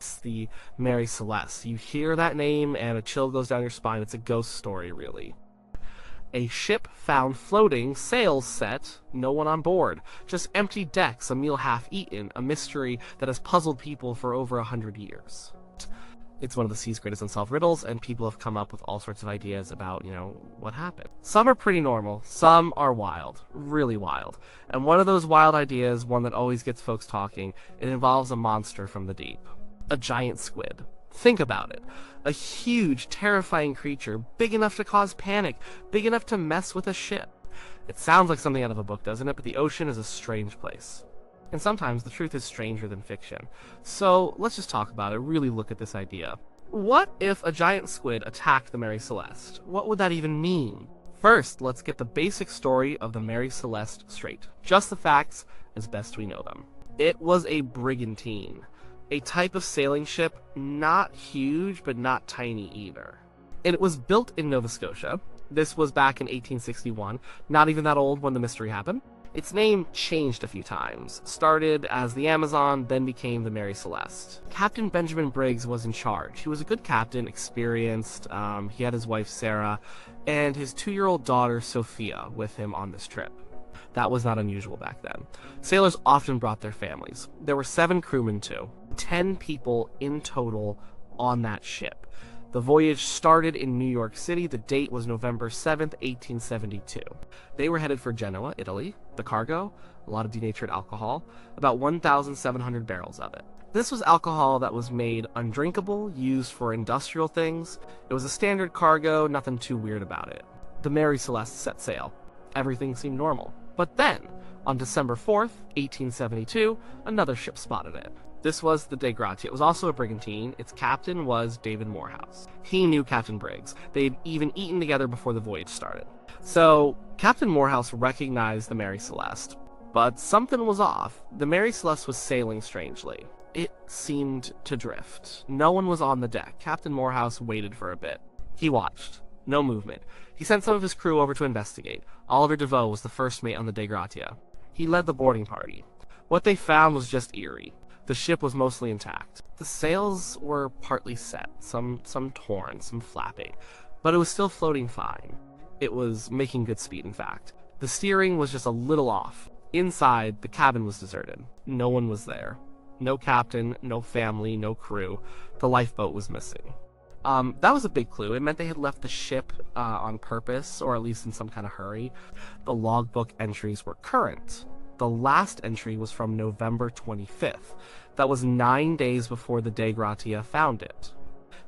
It's the Mary Celeste. You hear that name and a chill goes down your spine. It's a ghost story, really. A ship found floating, sails set, no one on board. Just empty decks, a meal half eaten, a mystery that has puzzled people for over 100 years. It's one of the sea's greatest unsolved riddles, and people have come up with all sorts of ideas about, what happened. Some are pretty normal, some are wild, really wild. And one of those wild ideas, one that always gets folks talking, it involves a monster from the deep. A giant squid. Think about it. A huge, terrifying creature, big enough to cause panic, big enough to mess with a ship. It sounds like something out of a book, doesn't it? But the ocean is a strange place. And sometimes the truth is stranger than fiction. So let's just talk about it, really look at this idea. What if a giant squid attacked the Mary Celeste? What would that even mean? First, let's get the basic story of the Mary Celeste straight. Just the facts as best we know them. It was a brigantine. A type of sailing ship, not huge, but not tiny either. And it was built in Nova Scotia. This was back in 1861, not even that old when the mystery happened. Its name changed a few times, started as the Amazon, then became the Mary Celeste. Captain Benjamin Briggs was in charge. He was a good captain, experienced, he had his wife Sarah, and his 2-year-old daughter Sophia with him on this trip. That was not unusual back then. Sailors often brought their families. There were 7 crewmen too, 10 people in total on that ship. The voyage started in New York City. The date was November 7th, 1872. They were headed for Genoa, Italy. The cargo, a lot of denatured alcohol, about 1,700 barrels of it. This was alcohol that was made undrinkable, used for industrial things. It was a standard cargo, nothing too weird about it. The Mary Celeste set sail. Everything seemed normal. But then, on December 4th, 1872, another ship spotted it. This was the De Gratia. It was also a brigantine. Its captain was David Morehouse. He knew Captain Briggs. They'd even eaten together before the voyage started. So, Captain Morehouse recognized the Mary Celeste, but something was off. The Mary Celeste was sailing strangely. It seemed to drift. No one was on the deck. Captain Morehouse waited for a bit. He watched. No movement. He sent some of his crew over to investigate. Oliver DeVoe was the first mate on the De Gratia. He led the boarding party. What they found was just eerie. The ship was mostly intact. The sails were partly set, some torn, some flapping, but it was still floating fine. It was making good speed, in fact. The steering was just a little off. Inside, the cabin was deserted. No one was there. No captain, no family, no crew. The lifeboat was missing. That was a big clue. It meant they had left the ship on purpose, or at least in some kind of hurry. The logbook entries were current. The last entry was from November 25th. That was 9 days before the De Gratia found it.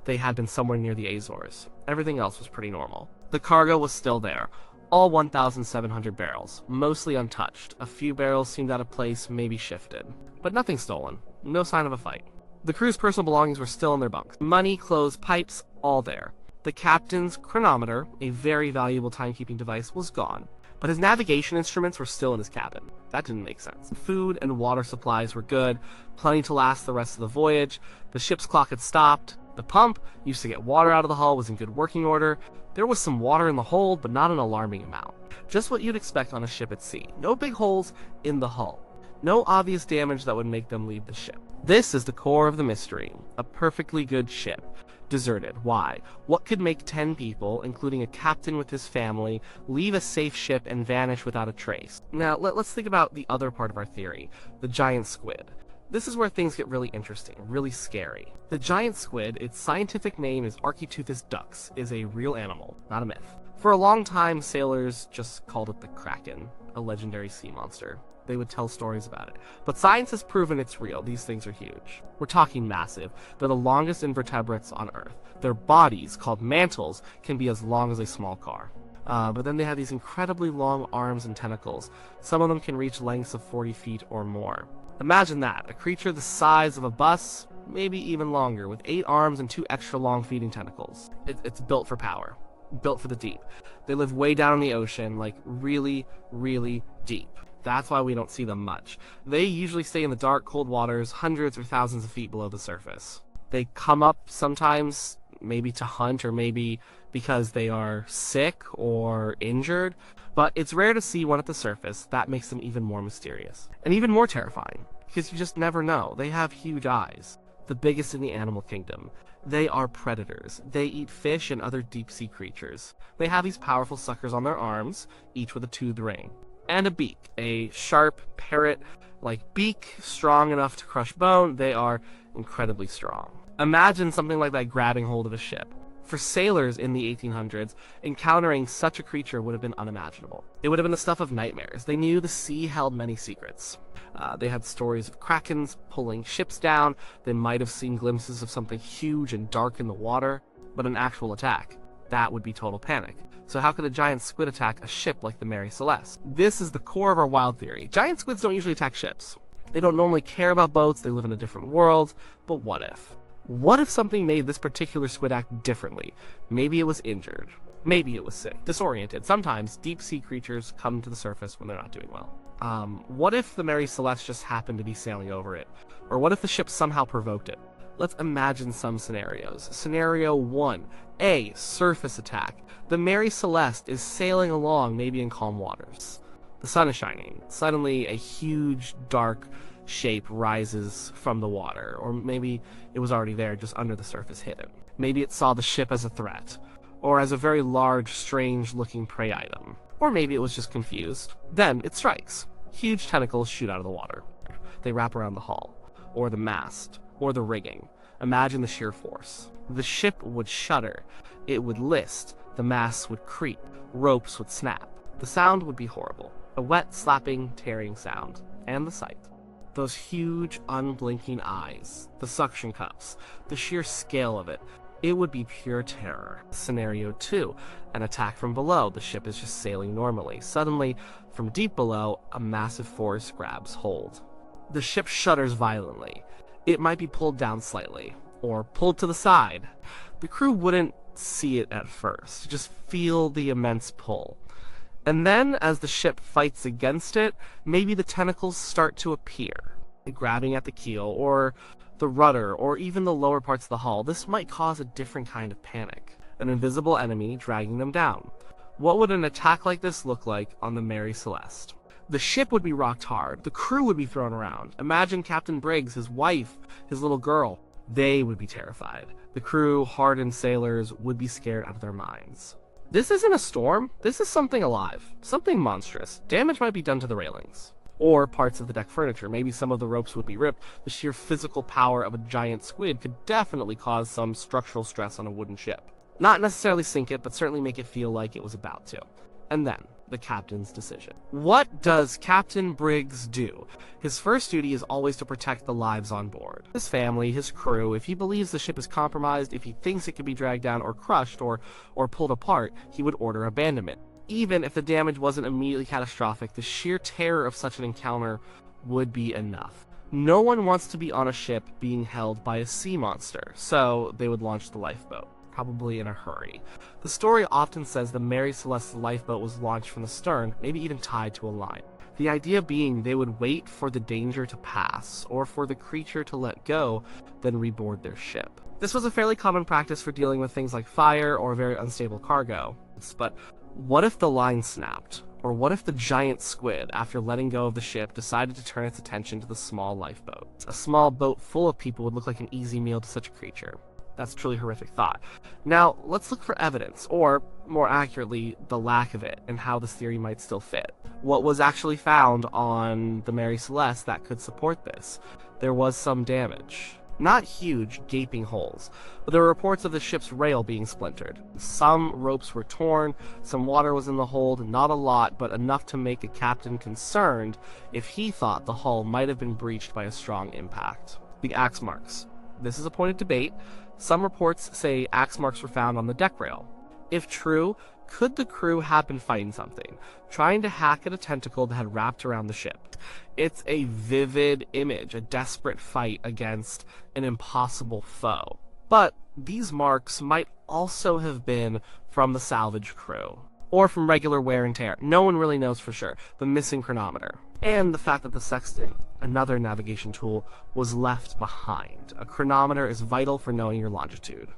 They had been somewhere near the Azores. Everything else was pretty normal. The cargo was still there. All 1,700 barrels, mostly untouched. A few barrels seemed out of place, maybe shifted. But nothing stolen. No sign of a fight. The crew's personal belongings were still in their bunks. Money, clothes, pipes, all there. The captain's chronometer, a very valuable timekeeping device, was gone. But his navigation instruments were still in his cabin. That didn't make sense. Food and water supplies were good, plenty to last the rest of the voyage. The ship's clock had stopped. The pump, used to get water out of the hull, was in good working order. There was some water in the hold, but not an alarming amount. Just what you'd expect on a ship at sea. No big holes in the hull. No obvious damage that would make them leave the ship. This is the core of the mystery. A perfectly good ship. Deserted. Why? What could make 10 people, including a captain with his family, leave a safe ship and vanish without a trace? Now, let's think about the other part of our theory, the giant squid. This is where things get really interesting, really scary. The giant squid, its scientific name is Architeuthis dux, is a real animal, not a myth. For a long time, sailors just called it the Kraken, a legendary sea monster. They would tell stories about it. But science has proven it's real. These things are huge. We're talking massive. They're the longest invertebrates on Earth. Their bodies, called mantles, can be as long as a small car. But then they have these incredibly long arms and tentacles. Some of them can reach lengths of 40 feet or more. Imagine that, a creature the size of a bus, maybe even longer, with 8 arms and 2 extra long feeding tentacles. It's built for power. Built for the deep. They live way down in the ocean, like really, really deep. That's why we don't see them much. They usually stay in the dark, cold waters, hundreds or thousands of feet below the surface. They come up sometimes, maybe to hunt, or maybe because they are sick or injured, but it's rare to see one at the surface. That makes them even more mysterious. And even more terrifying, because you just never know. They have huge eyes. the biggest in the animal kingdom. They are predators. They eat fish and other deep-sea creatures. They have these powerful suckers on their arms, each with a toothed ring, and a beak, a sharp, parrot-like beak, strong enough to crush bone. They are incredibly strong. Imagine something like that grabbing hold of a ship. For sailors in the 1800s, encountering such a creature would have been unimaginable. It would have been the stuff of nightmares. They knew the sea held many secrets. They had stories of krakens pulling ships down. They might have seen glimpses of something huge and dark in the water, but an actual attack, that would be total panic. So how could a giant squid attack a ship like the Mary Celeste? This is the core of our wild theory. Giant squids don't usually attack ships. They don't normally care about boats. They live in a different world. But what if? What if something made this particular squid act differently? Maybe it was injured. Maybe it was sick, disoriented. Sometimes deep-sea creatures come to the surface when they're not doing well. What if the Mary Celeste just happened to be sailing over it? Or what if the ship somehow provoked it? Let's imagine some scenarios. Scenario 1. A. Surface attack. The Mary Celeste is sailing along, maybe in calm waters. The sun is shining. Suddenly, a huge, dark shape rises from the water, or maybe it was already there, just under the surface hidden. Maybe it saw the ship as a threat, or as a very large, strange-looking prey item. Or maybe it was just confused. Then it strikes. Huge tentacles shoot out of the water. They wrap around the hull, or the mast, or the rigging. Imagine the sheer force. The ship would shudder. It would list. The masts would creak. Ropes would snap. The sound would be horrible. A wet, slapping, tearing sound. And the sight. Those huge, unblinking eyes, the suction cups, the sheer scale of it, it would be pure terror. Scenario 2, an attack from below. The ship is just sailing normally. Suddenly, from deep below, a massive force grabs hold. The ship shudders violently. It might be pulled down slightly, or pulled to the side. The crew wouldn't see it at first, just feel the immense pull. And then, as the ship fights against it, maybe the tentacles start to appear, grabbing at the keel, or the rudder, or even the lower parts of the hull. This might cause a different kind of panic. An invisible enemy dragging them down. What would an attack like this look like on the Mary Celeste? The ship would be rocked hard. The crew would be thrown around. Imagine Captain Briggs, his wife, his little girl. They would be terrified. The crew, hardened sailors, would be scared out of their minds. This isn't a storm. This is something alive. Something monstrous. Damage might be done to the railings. Or parts of the deck furniture. Maybe some of the ropes would be ripped. The sheer physical power of a giant squid could definitely cause some structural stress on a wooden ship. Not necessarily sink it, but certainly make it feel like it was about to. And then, the captain's decision. What does Captain Briggs do? His first duty is always to protect the lives on board. His family, his crew. If he believes the ship is compromised, if he thinks it could be dragged down or crushed or pulled apart, he would order abandonment. Even if the damage wasn't immediately catastrophic, the sheer terror of such an encounter would be enough. No one wants to be on a ship being held by a sea monster, so they would launch the lifeboat, probably in a hurry. The story often says the Mary Celeste's lifeboat was launched from the stern, maybe even tied to a line. The idea being they would wait for the danger to pass, or for the creature to let go, then reboard their ship. This was a fairly common practice for dealing with things like fire or very unstable cargo. But what if the line snapped? Or what if the giant squid, after letting go of the ship, decided to turn its attention to the small lifeboat? A small boat full of people would look like an easy meal to such a creature. That's a truly horrific thought. Now, let's look for evidence, or more accurately, the lack of it, and how this theory might still fit. What was actually found on the Mary Celeste that could support this? There was some damage. Not huge, gaping holes, but there were reports of the ship's rail being splintered. Some ropes were torn, some water was in the hold, not a lot, but enough to make a captain concerned if he thought the hull might have been breached by a strong impact. The axe marks. This is a point of debate. Some reports say axe marks were found on the deck rail. If true, could the crew have been fighting something, trying to hack at a tentacle that had wrapped around the ship? It's a vivid image, a desperate fight against an impossible foe. But these marks might also have been from the salvage crew, or from regular wear and tear. No one really knows for sure. The missing chronometer, and the fact that the sextant, another navigation tool, was left behind. A chronometer is vital for knowing your longitude.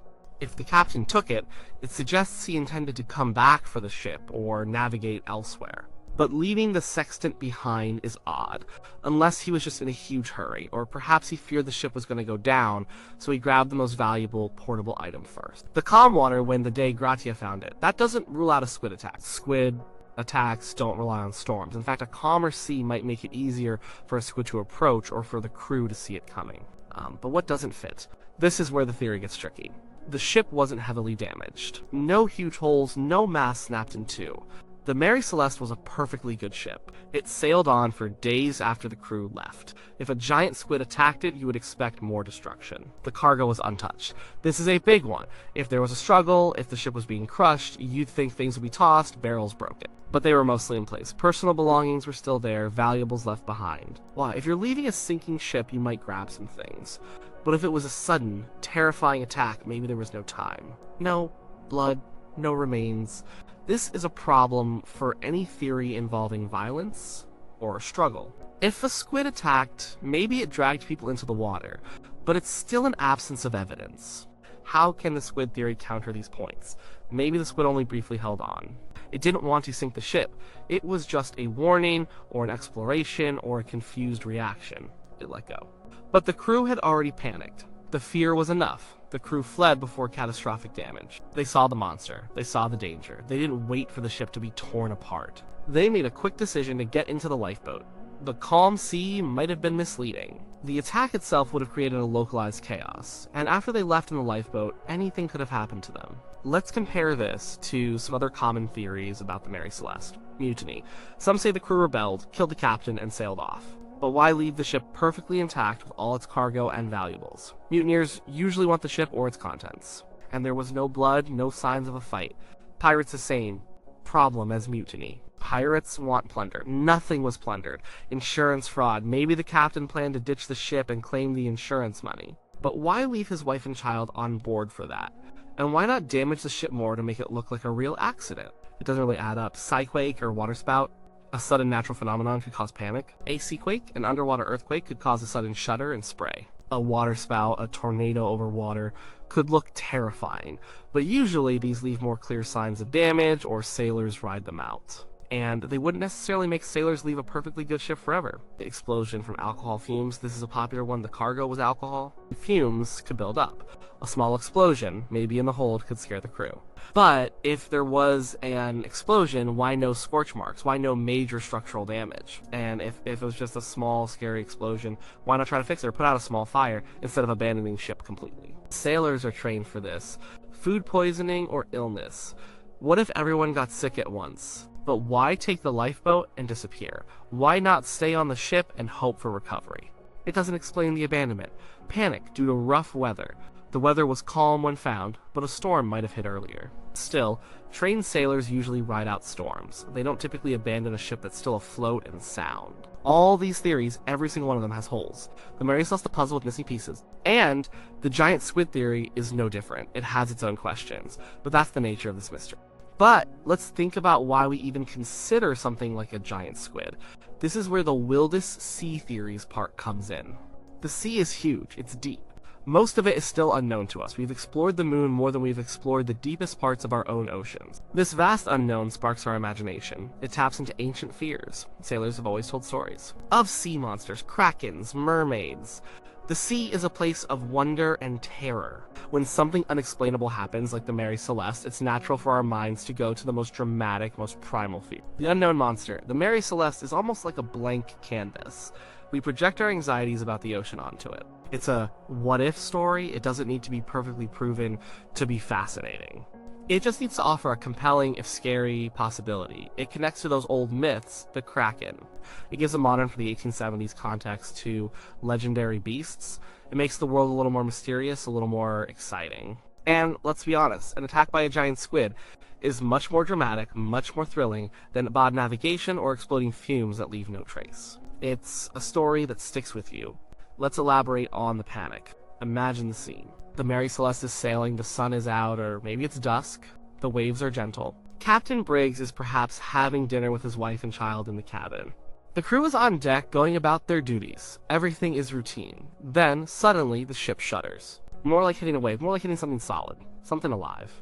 If the captain took it, it suggests he intended to come back for the ship or navigate elsewhere. But leaving the sextant behind is odd, unless he was just in a huge hurry, or perhaps he feared the ship was going to go down, so he grabbed the most valuable portable item first. The calm water when the day Gratia found it, that doesn't rule out a squid attack. Squid attacks don't rely on storms. In fact, a calmer sea might make it easier for a squid to approach or for the crew to see it coming. But what doesn't fit? This is where the theory gets tricky. The ship wasn't heavily damaged. No huge holes, no mast snapped in two. The Mary Celeste was a perfectly good ship. It sailed on for days after the crew left. If a giant squid attacked it, you would expect more destruction. The cargo was untouched. This is a big one. If there was a struggle, if the ship was being crushed, you'd think things would be tossed, barrels broken. But they were mostly in place. Personal belongings were still there, valuables left behind. Why? If you're leaving a sinking ship, you might grab some things. But if it was a sudden, terrifying attack, maybe there was no time. No blood, no remains. This is a problem for any theory involving violence or struggle. If a squid attacked, maybe it dragged people into the water, but it's still an absence of evidence. How can the squid theory counter these points? Maybe the squid only briefly held on. It didn't want to sink the ship. It was just a warning, or an exploration, or a confused reaction. It let go. But the crew had already panicked. The fear was enough. The crew fled before catastrophic damage. They saw the monster. They saw the danger. They didn't wait for the ship to be torn apart. They made a quick decision to get into the lifeboat. The calm sea might have been misleading. The attack itself would have created a localized chaos, and after they left in the lifeboat, anything could have happened to them. Let's compare this to some other common theories about the Mary Celeste. Mutiny. Some say the crew rebelled, killed the captain, and sailed off. But why leave the ship perfectly intact with all its cargo and valuables? Mutineers usually want the ship or its contents. And there was no blood, no signs of a fight. Pirates the same problem as mutiny. Pirates want plunder. Nothing was plundered. Insurance fraud. Maybe the captain planned to ditch the ship and claim the insurance money. But why leave his wife and child on board for that? And why not damage the ship more to make it look like a real accident? It doesn't really add up. Psyquake or waterspout? A sudden natural phenomenon could cause panic. A seaquake, an underwater earthquake, could cause a sudden shudder and spray. A waterspout, a tornado over water, could look terrifying, but usually these leave more clear signs of damage or sailors ride them out. And they wouldn't necessarily make sailors leave a perfectly good ship forever. The explosion from alcohol fumes, this is a popular one. The cargo was alcohol. Fumes could build up. A small explosion, maybe in the hold, could scare the crew. But if there was an explosion, why no scorch marks? Why no major structural damage? And if it was just a small, scary explosion, why not try to fix it or put out a small fire instead of abandoning ship completely? Sailors are trained for this. Food poisoning or illness. What if everyone got sick at once? But why take the lifeboat and disappear? Why not stay on the ship and hope for recovery? It doesn't explain the abandonment. Panic due to rough weather. The weather was calm when found, but a storm might have hit earlier. Still, trained sailors usually ride out storms. They don't typically abandon a ship that's still afloat and sound. All these theories, every single one of them has holes. The Mary Celeste, the puzzle with missing pieces. And the giant squid theory is no different. It has its own questions, but that's the nature of this mystery. But let's think about why we even consider something like a giant squid. This is where the wildest sea theories part comes in. The sea is huge, it's deep. Most of it is still unknown to us. We've explored the moon more than we've explored the deepest parts of our own oceans. This vast unknown sparks our imagination. It taps into ancient fears. Sailors have always told stories of sea monsters, krakens, mermaids. The sea is a place of wonder and terror. When something unexplainable happens, like the Mary Celeste, it's natural for our minds to go to the most dramatic, most primal fear. The unknown monster. The Mary Celeste is almost like a blank canvas. We project our anxieties about the ocean onto it. It's a what-if story. It doesn't need to be perfectly proven to be fascinating. It just needs to offer a compelling, if scary, possibility. It connects to those old myths, the Kraken. It gives a modern for the 1870s context to legendary beasts. It makes the world a little more mysterious, a little more exciting. And let's be honest, an attack by a giant squid is much more dramatic, much more thrilling than bad navigation or exploding fumes that leave no trace. It's a story that sticks with you. Let's elaborate on the panic. Imagine the scene. The Mary Celeste is sailing, the sun is out, or maybe it's dusk. The waves are gentle. Captain Briggs is perhaps having dinner with his wife and child in the cabin. The crew is on deck going about their duties. Everything is routine. Then, suddenly, the ship shudders. More like hitting a wave, more like hitting something solid, something alive.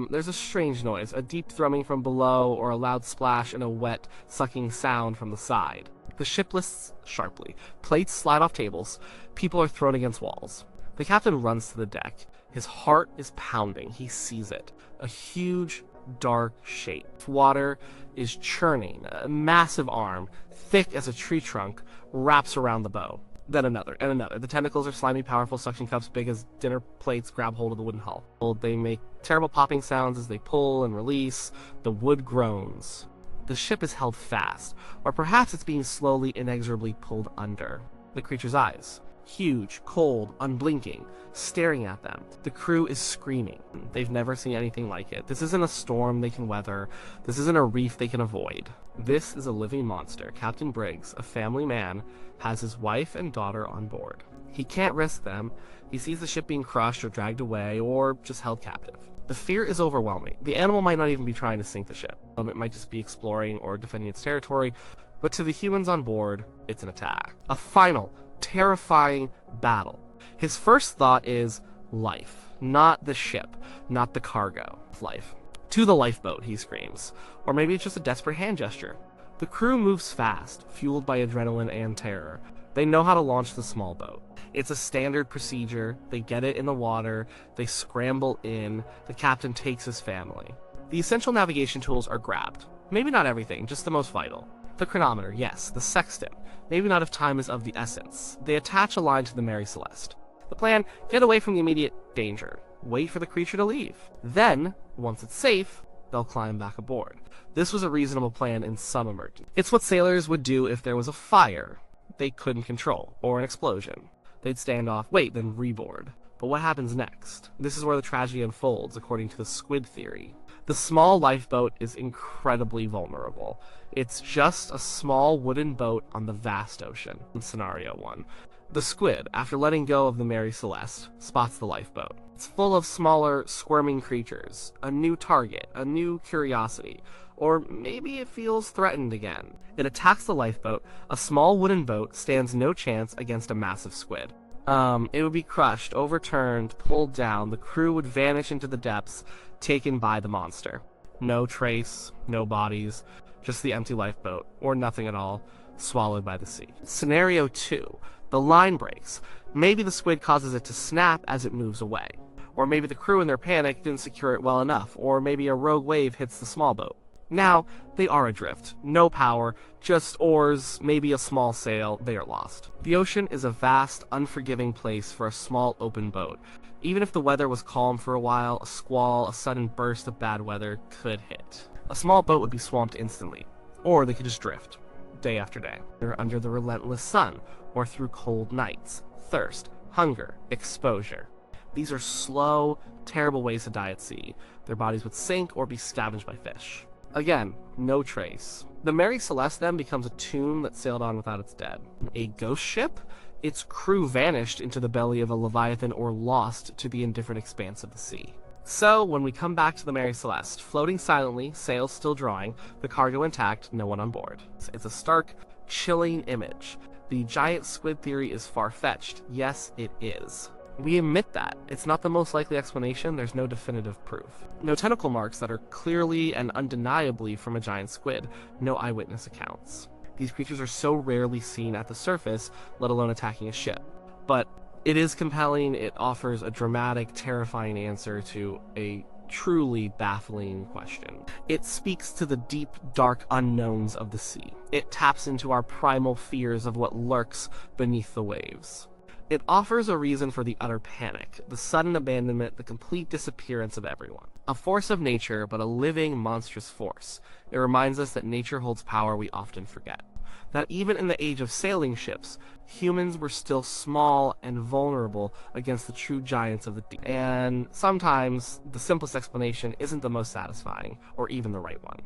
There's a strange noise, a deep thrumming from below, or a loud splash and a wet, sucking sound from the side. The ship lists sharply. Plates slide off tables. People are thrown against walls. The captain runs to the deck. His heart is pounding. He sees it. A huge, dark shape. Water is churning. A massive arm, thick as a tree trunk, wraps around the bow. Then another, and another. The tentacles are slimy, powerful suction cups big as dinner plates grab hold of the wooden hull. They make terrible popping sounds as they pull and release. The wood groans. The ship is held fast, or perhaps it's being slowly, inexorably pulled under. The creature's eyes. Huge, cold, unblinking, staring at them. The crew is screaming. They've never seen anything like it. This isn't a storm they can weather. This isn't a reef they can avoid. This is a living monster. Captain Briggs, a family man, has his wife and daughter on board. He can't risk them. He sees the ship being crushed or dragged away or just held captive. The fear is overwhelming. The animal might not even be trying to sink the ship. It might just be exploring or defending its territory, but to the humans on board, it's an attack. A final, terrifying battle. His first thought is life, not the ship, not the cargo. Life. To the lifeboat, he screams. Or maybe it's just a desperate hand gesture. The crew moves fast, fueled by adrenaline and terror. They know how to launch the small boat. It's a standard procedure. They get it in the water. They scramble in. The captain takes his family. The essential navigation tools are grabbed. Maybe not everything, just the most vital. The chronometer, yes. The sextant. Maybe not if time is of the essence. They attach a line to the Mary Celeste. The plan, get away from the immediate danger. Wait for the creature to leave. Then, once it's safe, they'll climb back aboard. This was a reasonable plan in some emergencies. It's what sailors would do if there was a fire they couldn't control, or an explosion. They'd stand off, wait, then reboard. But what happens next? This is where the tragedy unfolds, according to the squid theory. The small lifeboat is incredibly vulnerable. It's just a small wooden boat on the vast ocean. In Scenario 1. The squid, after letting go of the Mary Celeste, spots the lifeboat. It's full of smaller, squirming creatures. A new target, a new curiosity. Or maybe it feels threatened again. It attacks the lifeboat. A small wooden boat stands no chance against a massive squid. It would be crushed, overturned, pulled down. The crew would vanish into the depths, taken by the monster. No trace, no bodies, just the empty lifeboat, or nothing at all, swallowed by the sea. Scenario 2. The line breaks. Maybe the squid causes it to snap as it moves away. Or maybe the crew in their panic didn't secure it well enough, or maybe a rogue wave hits the small boat. Now, they are adrift. No power, just oars, maybe a small sail. They are lost. The ocean is a vast, unforgiving place for a small open boat. Even if the weather was calm for a while, a squall, a sudden burst of bad weather could hit. A small boat would be swamped instantly. Or they could just drift, day after day. They're under the relentless sun, or through cold nights, thirst, hunger, exposure. These are slow, terrible ways to die at sea. Their bodies would sink or be scavenged by fish. Again, no trace. The Mary Celeste then becomes a tomb that sailed on without its dead. A ghost ship? Its crew vanished into the belly of a leviathan or lost to the indifferent expanse of the sea. So, when we come back to the Mary Celeste, floating silently, sails still drawing, the cargo intact, no one on board. It's a stark, chilling image. The giant squid theory is far-fetched. Yes, it is. We admit that. It's not the most likely explanation, there's no definitive proof. No tentacle marks that are clearly and undeniably from a giant squid. No eyewitness accounts. These creatures are so rarely seen at the surface, let alone attacking a ship. But it is compelling, it offers a dramatic, terrifying answer to a truly baffling question. It speaks to the deep, dark unknowns of the sea. It taps into our primal fears of what lurks beneath the waves. It offers a reason for the utter panic, the sudden abandonment, the complete disappearance of everyone. A force of nature, but a living, monstrous force. It reminds us that nature holds power we often forget. That even in the age of sailing ships, humans were still small and vulnerable against the true giants of the deep. And sometimes, the simplest explanation isn't the most satisfying, or even the right one.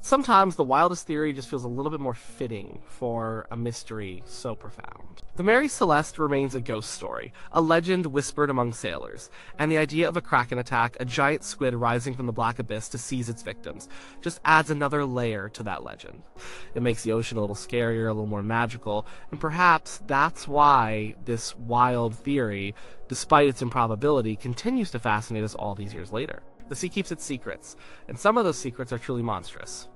Sometimes the wildest theory just feels a little bit more fitting for a mystery so profound. The Mary Celeste remains a ghost story, a legend whispered among sailors, and the idea of a kraken attack, a giant squid rising from the black abyss to seize its victims, just adds another layer to that legend. It makes the ocean a little scarier, a little more magical, and perhaps that's why this wild theory, despite its improbability, continues to fascinate us all these years later. The sea keeps its secrets, and some of those secrets are truly monstrous.